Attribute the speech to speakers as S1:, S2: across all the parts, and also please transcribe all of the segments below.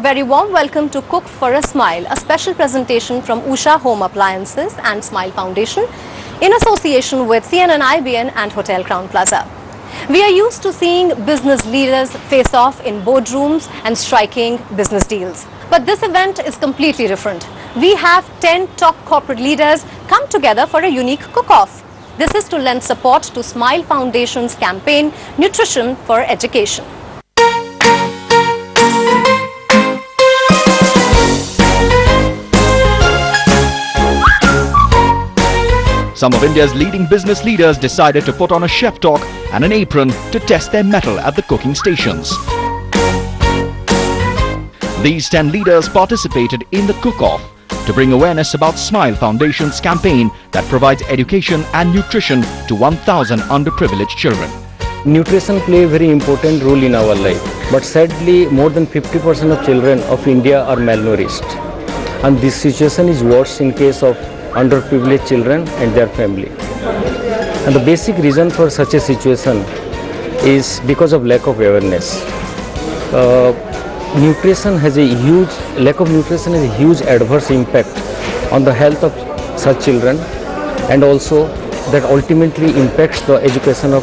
S1: very warm welcome to Cook for a Smile, a special presentation from Usha Home Appliances and Smile Foundation in association with CNN IBN and Hotel Crown Plaza. We are used to seeing business leaders face off in boardrooms and striking business deals. But this event is completely different. We have 10 top corporate leaders come together for a unique cook-off. This is to lend support to Smile Foundation's campaign, Nutrition for Education.
S2: Some of India's leading business leaders decided to put on a chef talk and an apron to test their mettle at the cooking stations. These 10 leaders participated in the cook-off to bring awareness about Smile Foundation's campaign that provides education and nutrition to 1,000 underprivileged children.
S3: Nutrition plays a very important role in our life, but sadly more than 50% of children of India are malnourished, and this situation is worse in case of underprivileged children and their family. And the basic reason for such a situation is because of lack of awareness. Lack of nutrition has a huge adverse impact on the health of such children, and also that ultimately impacts the education of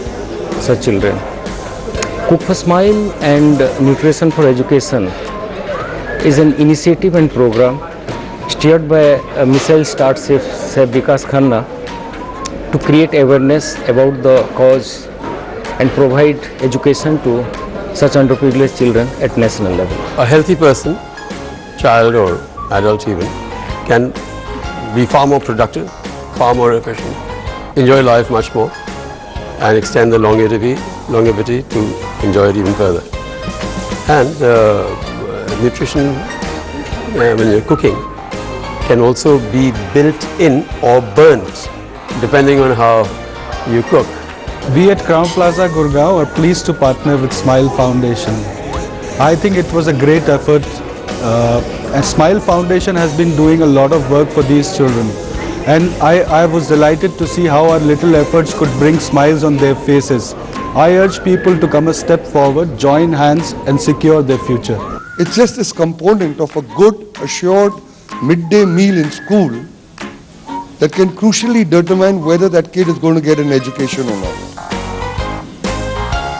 S3: such children. Cook for Smile and Nutrition for Education is an initiative and program steered by Missile Star Chef Vikas Khanna to create awareness about the cause and provide education to such underprivileged children at national level.
S4: A healthy person, child or adult even, can be far more productive, far more efficient, enjoy life much more, and extend the longevity to enjoy it even further. And nutrition, when you're cooking, can also be built in or burnt depending on how you cook.
S5: We at Crown Plaza, Gurgaon are pleased to partner with Smile Foundation. I think it was a great effort, and Smile Foundation has been doing a lot of work for these children. And I was delighted to see how our little efforts could bring smiles on their faces. I urge people to come a step forward, join hands and secure their future.
S6: It's just this component of a good, assured midday meal in school that can crucially determine whether that kid is going to get an education or not.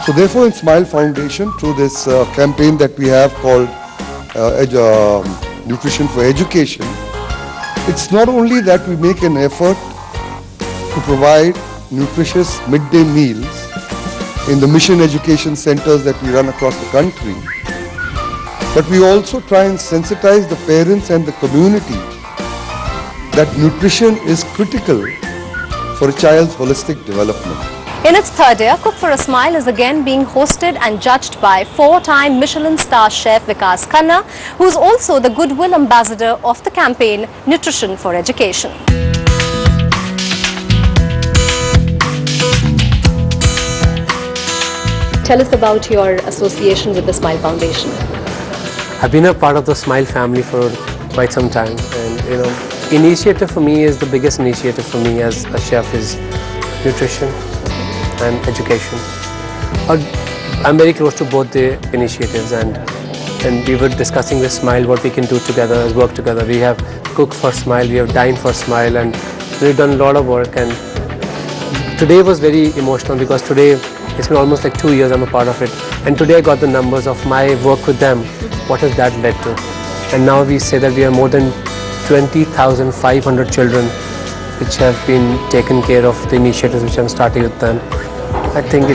S6: So therefore in Smile Foundation, through this campaign that we have called Nutrition for Education, it's not only that we make an effort to provide nutritious midday meals in the mission education centers that we run across the country, but we also try and sensitize the parents and the community that nutrition is critical for a child's holistic development.
S1: In its third year, Cook for a Smile is again being hosted and judged by 4-time Michelin star chef Vikas Khanna, who is also the goodwill ambassador of the campaign Nutrition for Education. Tell us about your association with the Smile Foundation.
S7: I've been a part of the Smile family for quite some time, and initiative for me is the biggest initiative for me as a chef is nutrition and education. I'm very close to both the initiatives, and we were discussing with Smile what we can do together, as work together. We have Cook for Smile, we have Dine for Smile, and we've done a lot of work. And today was very emotional because today it's been almost like 2 years I'm a part of it, and today I got the numbers of my work with them. What has that led to? And now we say that we have more than 20,500 children which have been taken care of the initiatives which I'm starting with them. I think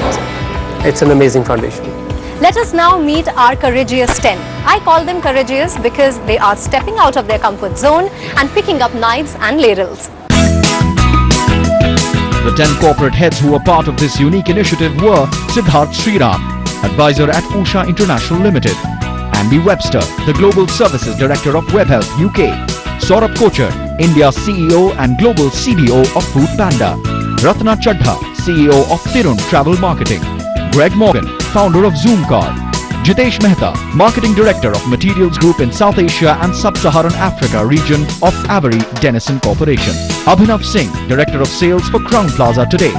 S7: it's an amazing foundation.
S1: Let us now meet our courageous 10. I call them courageous because they are stepping out of their comfort zone and picking up knives and ladles.
S2: The 10 corporate heads who were part of this unique initiative were Siddharth Sriram, advisor at Usha International Limited; Andy Webster, the Global Services Director of WebHelp UK; Saurabh Kochar, India's CEO and Global CDO of Food Panda; Ratna Chadha, CEO of Tirun Travel Marketing; Greg Morgan, founder of Zoomcar; Jitesh Mehta, Marketing Director of Materials Group in South Asia and Sub-Saharan Africa region of Avery Dennison Corporation; Abhinav Singh, Director of Sales for Crown Plaza Today;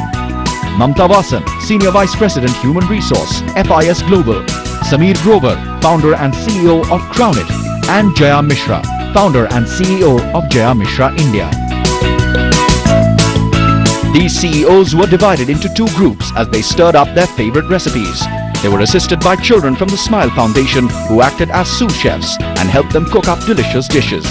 S2: Mamta Vasan, Senior Vice President Human Resource, FIS Global; Sameer Grover, founder and CEO of Crownit, and Jaya Mishra, founder and CEO of Jaya Mishra India. These CEOs were divided into two groups as they stirred up their favorite recipes. They were assisted by children from the Smile Foundation who acted as sous chefs and helped them cook up delicious dishes.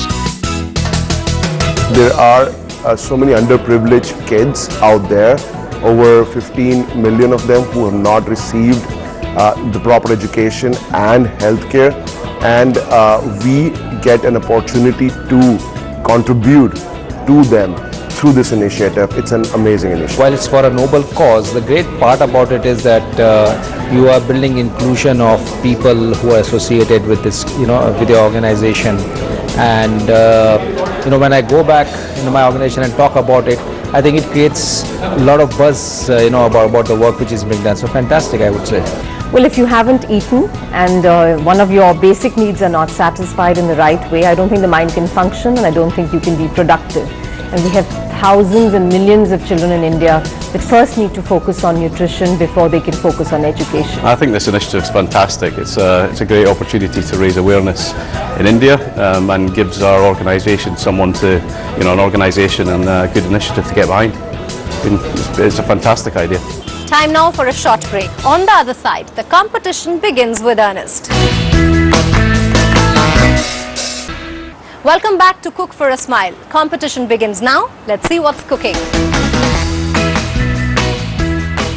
S8: There are so many underprivileged kids out there, over 15 million of them who have not received the proper education and healthcare, and we get an opportunity to contribute to them through this initiative. It's an amazing initiative.
S9: While it's for a noble cause, the great part about it is that you are building inclusion of people who are associated with this, with your organization. And when I go back into my organization and talk about it, I think it creates a lot of buzz, about the work which is being done. So fantastic, I would say.
S10: Well, if you haven't eaten and one of your basic needs are not satisfied in the right way, I don't think the mind can function, and I don't think you can be productive. And we have thousands and millions of children in India that first need to focus on nutrition before they can focus on education.
S11: I think this initiative is fantastic. It's a great opportunity to raise awareness in India and gives our organisation an organisation and a good initiative to get behind. It's a fantastic idea.
S1: Time now for a short break. On the other side, the competition begins with earnest. Welcome back to Cook for a Smile. Competition begins now. Let's see what's cooking.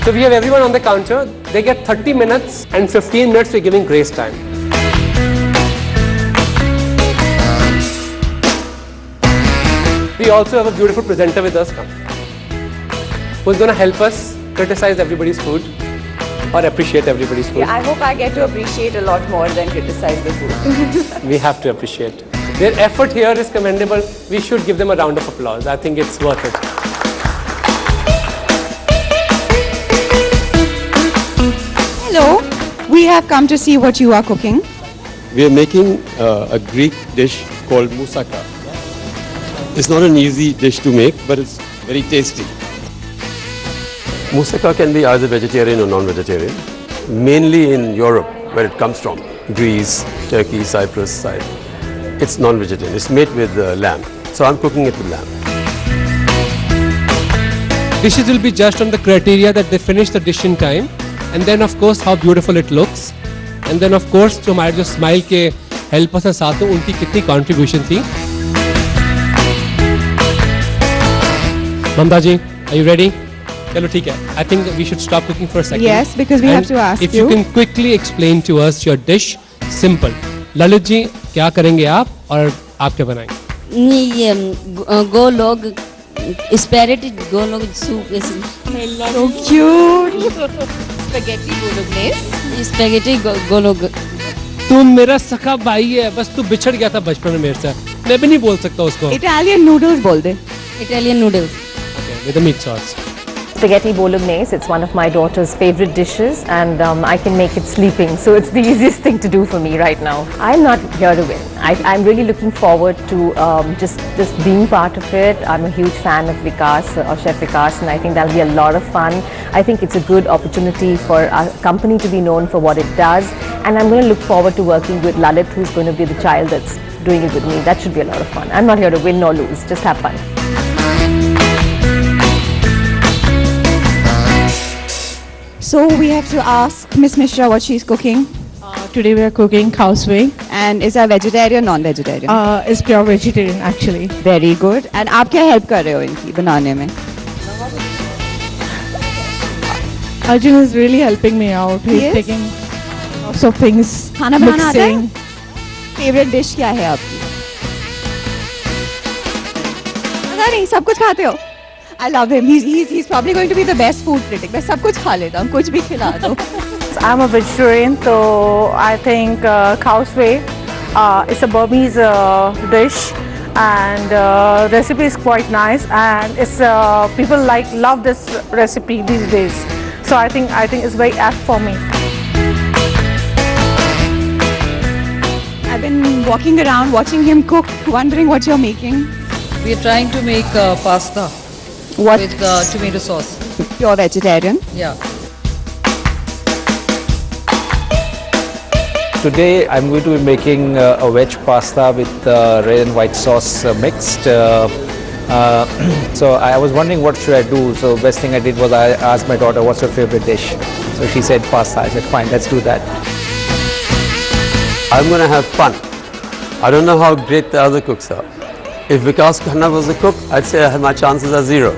S7: So we have everyone on the counter. They get 30 minutes and 15 minutes we're giving grace time. We also have a beautiful presenter with us who's going to help us criticize everybody's food or appreciate everybody's food.
S12: Yeah, I hope I get to appreciate a lot more than criticize the food.
S7: We have to appreciate. Their effort here is commendable. We should give them a round of applause. I think it's worth it.
S12: Hello, we have come to see what you are cooking.
S4: We are making a Greek dish called moussaka. It's not an easy dish to make, but it's very tasty. Moussaka can be either vegetarian or non-vegetarian, mainly in Europe, where it comes from, Greece, Turkey, Cyprus side. It's non-vegetarian. It's made with lamb. So I'm cooking it with lamb.
S7: Dishes will be judged on the criteria that they finish the dish in time, and then of course how beautiful it looks, and then of course जो हमारे जो Smile के helpers हैं साथ में उनकी कितनी contribution थी. Mamta ji, are you ready? चलो ठीक है. I think we should stop cooking for a second.
S12: Yes, because we have to ask you.
S7: If you can quickly explain to us your dish, simple. Lalit ji क्या करेंगे आप और आप क्या बनाएंगे?
S13: नहीं ये गोलोग spaghetti golog soup is
S12: so cute. Spaghetti bolognese.
S13: Spaghetti golog.
S7: तुम मेरा सखा भाई है, बस तू बिछड़ गया था बचपन में मेरे से. मैं भी नहीं बोल सकता उसको.
S12: Italian noodles बोल दे.
S13: Italian noodles.
S7: Okay, with the meat sauce.
S10: Spaghetti bolognese, it's one of my daughter's favorite dishes, and I can make it sleeping, so it's the easiest thing to do for me right now. I'm not here to win. I'm really looking forward to just being part of it. I'm a huge fan of Vikas, Chef Vikas, and I think that'll be a lot of fun. I think it's a good opportunity for our company to be known for what it does, and I'm going to look forward to working with Lalit, who's going to be the child that's doing it with me. That should be a lot of fun. I'm not here to win nor lose, just have fun.
S12: So we have to ask Miss Mishra what she's cooking.
S14: Today we are cooking cow's whey.
S12: And is that vegetarian or non-vegetarian?
S14: It's pure vegetarian actually.
S12: Very good. And आप क्या help कर रहे हो इनकी बनाने में?
S14: Arjun is really helping me out. He's taking lots of things.
S12: खाना बनाना आता है? Favorite dish क्या है आपकी? पता नहीं, सब कुछ खाते हो? I love him. He's probably going to be the best food critic. मैं सब कुछ खा लेता हूँ, कुछ भी खिला दो.
S14: I'm a vegetarian, so I think cow's whey is a Burmese dish, and recipe is quite nice, and it's people love this recipe these days. So I think it's very apt for me.
S12: I've been walking around watching him cook, wondering what you're making.
S15: We are trying to make pasta.
S12: What?
S15: With tomato sauce.
S12: Pure vegetarian?
S15: Yeah.
S9: today I'm going to be making a veg pasta with red and white sauce mixed. So I was wondering what should I do. So best thing I did was I asked my daughter, what's her favorite dish? So she said pasta. I said, fine, let's do that.
S4: I'm going to have fun. I don't know how great the other cooks are. If Vikas Khanna was the cook, I'd say my chances are 0.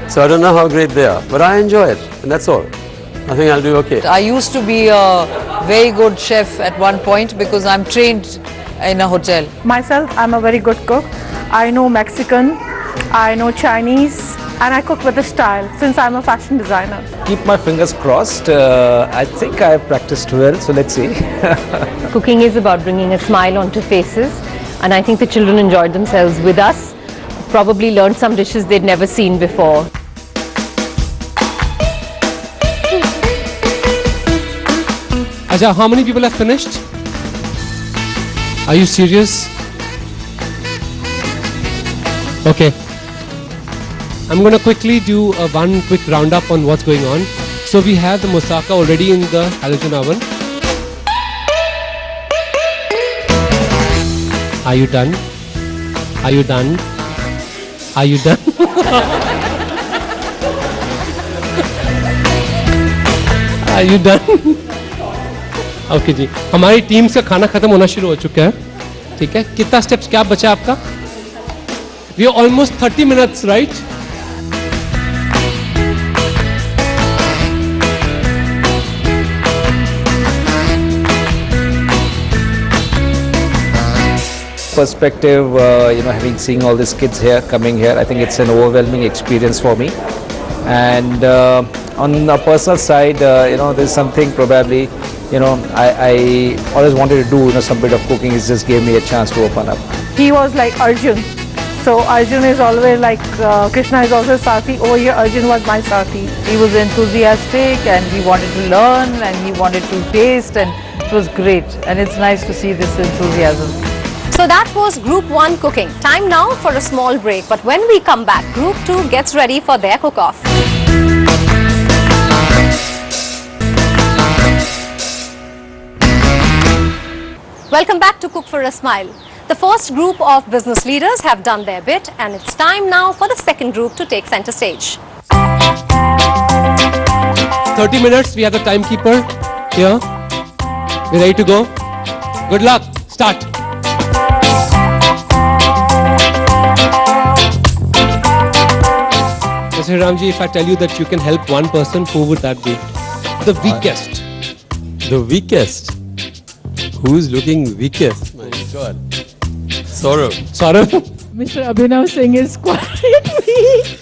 S4: So I don't know how great they are, but I enjoy it, and that's all. I think I'll do okay.
S15: I used to be a very good chef at one point because I'm trained in a hotel.
S14: Myself, I'm a very good cook. I know Mexican, I know Chinese, and I cook with a style since I'm a fashion designer.
S9: Keep my fingers crossed. I think I've practiced well, so let's see.
S10: Cooking is about bringing a smile onto faces, and I think the children enjoyed themselves with us. Probably learned some dishes they'd never seen before.
S16: Aja, how many people have finished? Are you serious? Okay. I'm going to quickly do one quick roundup on what's going on. So we have the moussaka already in the halogen oven. Are you done? Are you done? Are you done? Are you done? Okay ji, हमारी teams का खाना खत्म होना शुरू हो चुका है. ठीक है, कितना स्टेप्स क्या बचा आपका? We are almost 30 minutes, right?
S9: Perspective, having seen all these kids here, coming here, I think it's an overwhelming experience for me. And on a personal side, there's something probably, I always wanted to do, some bit of cooking. It just gave me a chance to open up.
S14: He was like Arjun. So Arjun is always like, Krishna is also Sathi. Over here, Arjun was my Sathi.
S15: He was enthusiastic and he wanted to learn and he wanted to taste, and it was great. And it's nice to see this enthusiasm.
S1: So that was Group 1 cooking. Time now for a small break. But when we come back, Group 2 gets ready for their cook-off. Welcome back to Cook for a Smile. The first group of business leaders have done their bit, and it's time now for the second group to take center stage.
S16: 30 minutes, we have the timekeeper here. We're ready to go. Good luck. Start. Mr. Ramji, if I tell you that you can help one person, who would that be? The weakest.
S4: The weakest? Who's looking weakest? My God. Saurav.
S16: Saurav?
S14: Mr. Abhinav Singh is quite weak.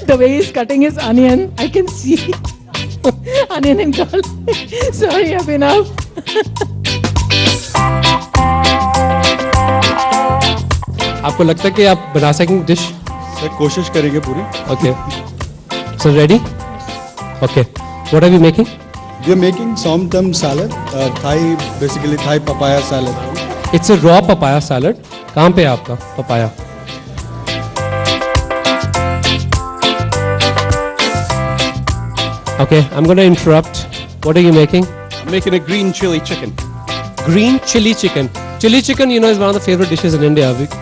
S14: The way he's cutting his onion, I can see onion and garlic. Sorry, Abhinav.
S16: आपको लगता है कि आप बना सकेंगे dish?
S5: Sir कोशिश करेंगे पूरी.
S16: Okay. So ready? Okay. What are we making?
S5: We are making som tam salad, basically Thai papaya salad.
S16: It's a raw papaya salad. कहाँ पे है आपका papaya? Okay, I'm going to interrupt. What are you making?
S11: I'm making a green chili chicken.
S16: Green chili chicken. Chili chicken, is one of the favorite dishes in India, Avik.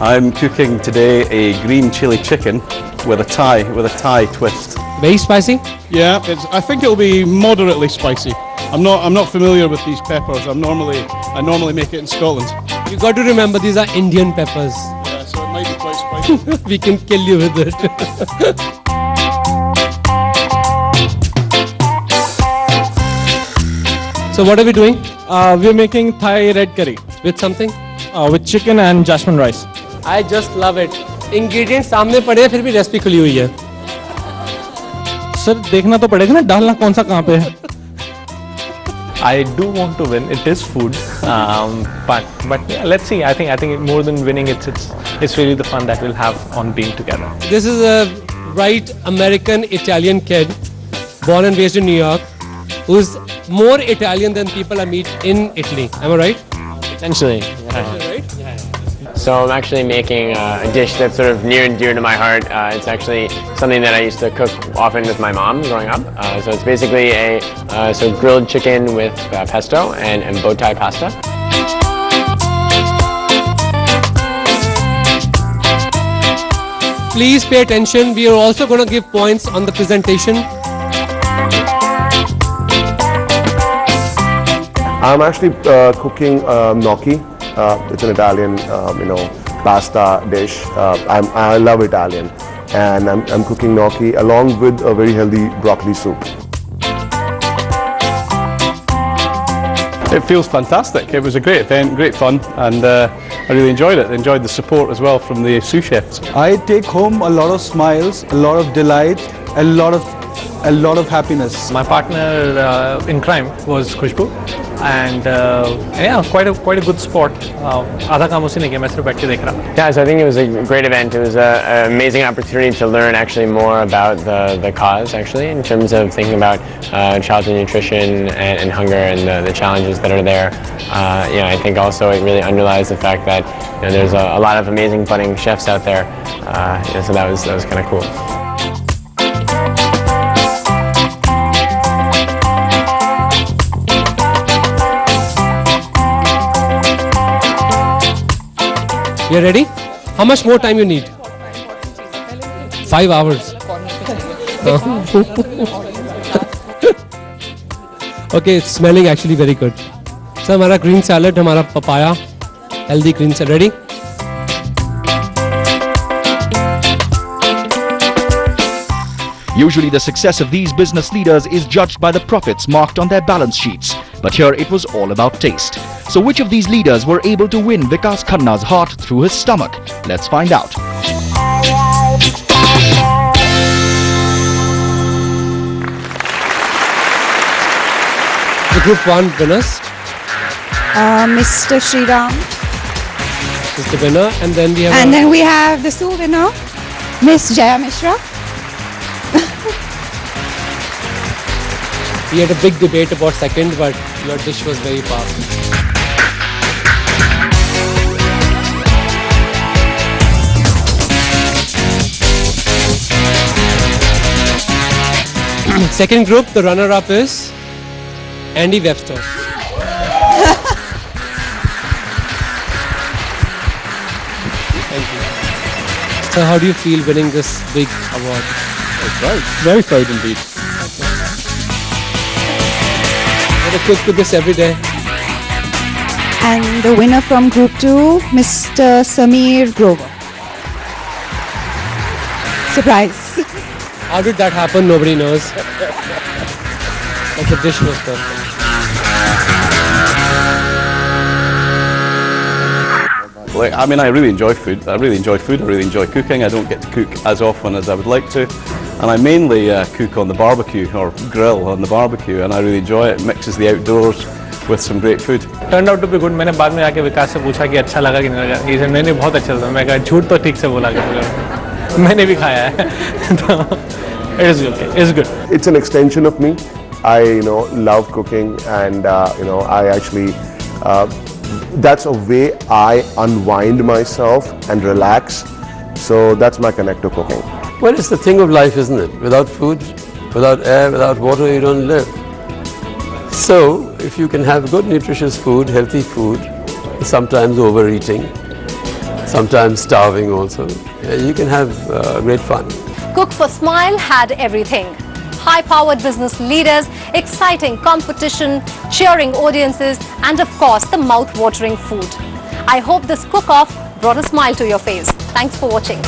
S11: I'm cooking today a green chili chicken with a Thai twist.
S16: Very spicy?
S17: Yeah, I think it'll be moderately spicy. I'm not familiar with these peppers. I normally make it in Scotland.
S16: You got to remember these are Indian peppers.
S17: Yeah, so it might be quite spicy.
S16: We can kill you with it. So what are we doing?
S17: We're making Thai red curry.
S16: With something?
S17: With chicken and jasmine rice.
S16: I just love it. Ingredients सामने पड़े हैं, फिर भी recipe खुली हुई है.
S17: Sir देखना तो पड़ेगा ना डालना कौन सा कहाँ पे है.
S18: I do want to win. It is food, but yeah, let's see. I think more than winning, it's really the fun that we'll have on being together.
S16: This is a right American Italian kid, born and raised in New York, who's more Italian than people I meet in Italy. Am I right?
S18: Essentially, yeah.
S16: Right?
S19: So I'm actually making a dish that's sort of near and dear to my heart. It's actually something that I used to cook often with my mom growing up. So it's basically a grilled chicken with pesto and bow tie pasta.
S16: Please pay attention. We are also going to give points on the presentation.
S8: I'm actually cooking gnocchi. It's an Italian, pasta dish. I love Italian, and I'm cooking gnocchi along with a very healthy broccoli soup.
S11: It feels fantastic. It was a great event, great fun, and I really enjoyed it. Enjoyed the support as well from the sous chefs.
S5: I take home a lot of smiles, a lot of delight, a lot of happiness.
S18: My partner in crime was Khushbu, and yeah, quite a good sport. आधा काम उसने किया, मैं सिर्फ बैठ के देख रहा.
S19: Yeah, so I think it was a great event. It was an amazing opportunity to learn actually more about the cause actually in terms of thinking about childhood nutrition and hunger and the challenges that are there. I think also it really underlies the fact that there's a lot of amazing budding chefs out there. So that was kind of cool.
S16: You ready? How much more time you need? 5 hours. Okay, it's smelling actually very good. So, हमारा green salad, हमारा papaya, healthy green salad. Ready?
S2: Usually the success of these business leaders is judged by the profits marked on their balance sheets. But here it was all about taste. So which of these leaders were able to win Vikas Khanna's heart through his stomach? Let's find out.
S16: The Group 1 winners.
S12: Mr. Sriram.
S16: Is the winner, and then we have.
S12: And then we have the Sue winner, Miss Jaya Mishra.
S16: We had a big debate about second, but your dish was very powerful. Second group, the runner-up is Andy Webster. Thank you. So how do you feel winning this big award?
S11: That's right. Very proud indeed.
S16: I cook with this every day.
S12: And the winner from Group 2, Mr. Samir Grover. Surprise.
S16: How did that happen? Nobody knows. But the dish was perfect.
S11: Like, I mean, I really enjoy food. I really enjoy cooking. I don't get to cook as often as I would like to. And I mainly cook on the barbecue or grill on the barbecue, and I really enjoy it. It mixes the outdoors with some great food.
S18: Turned out to be good. मैंने बाद में आके विकास से पूछा कि अच्छा लगा कि नहीं लगा. He said मैंने बहुत अच्छा लगा. मैं कहा झूठ तो ठीक से बोला कि मैंने भी खाया है. It is okay. It's good.
S8: It's an extension of me. I love cooking, and I actually that's a way I unwind myself and relax. So that's my connect to cooking.
S4: Well, it's the thing of life, isn't it? Without food, without air, without water, you don't live. So, if you can have good, nutritious food, healthy food, sometimes overeating, sometimes starving also, you can have great fun.
S1: Cook for Smile had everything. High-powered business leaders, exciting competition, cheering audiences, and of course, the mouth-watering food. I hope this cook-off brought a smile to your face. Thanks for watching.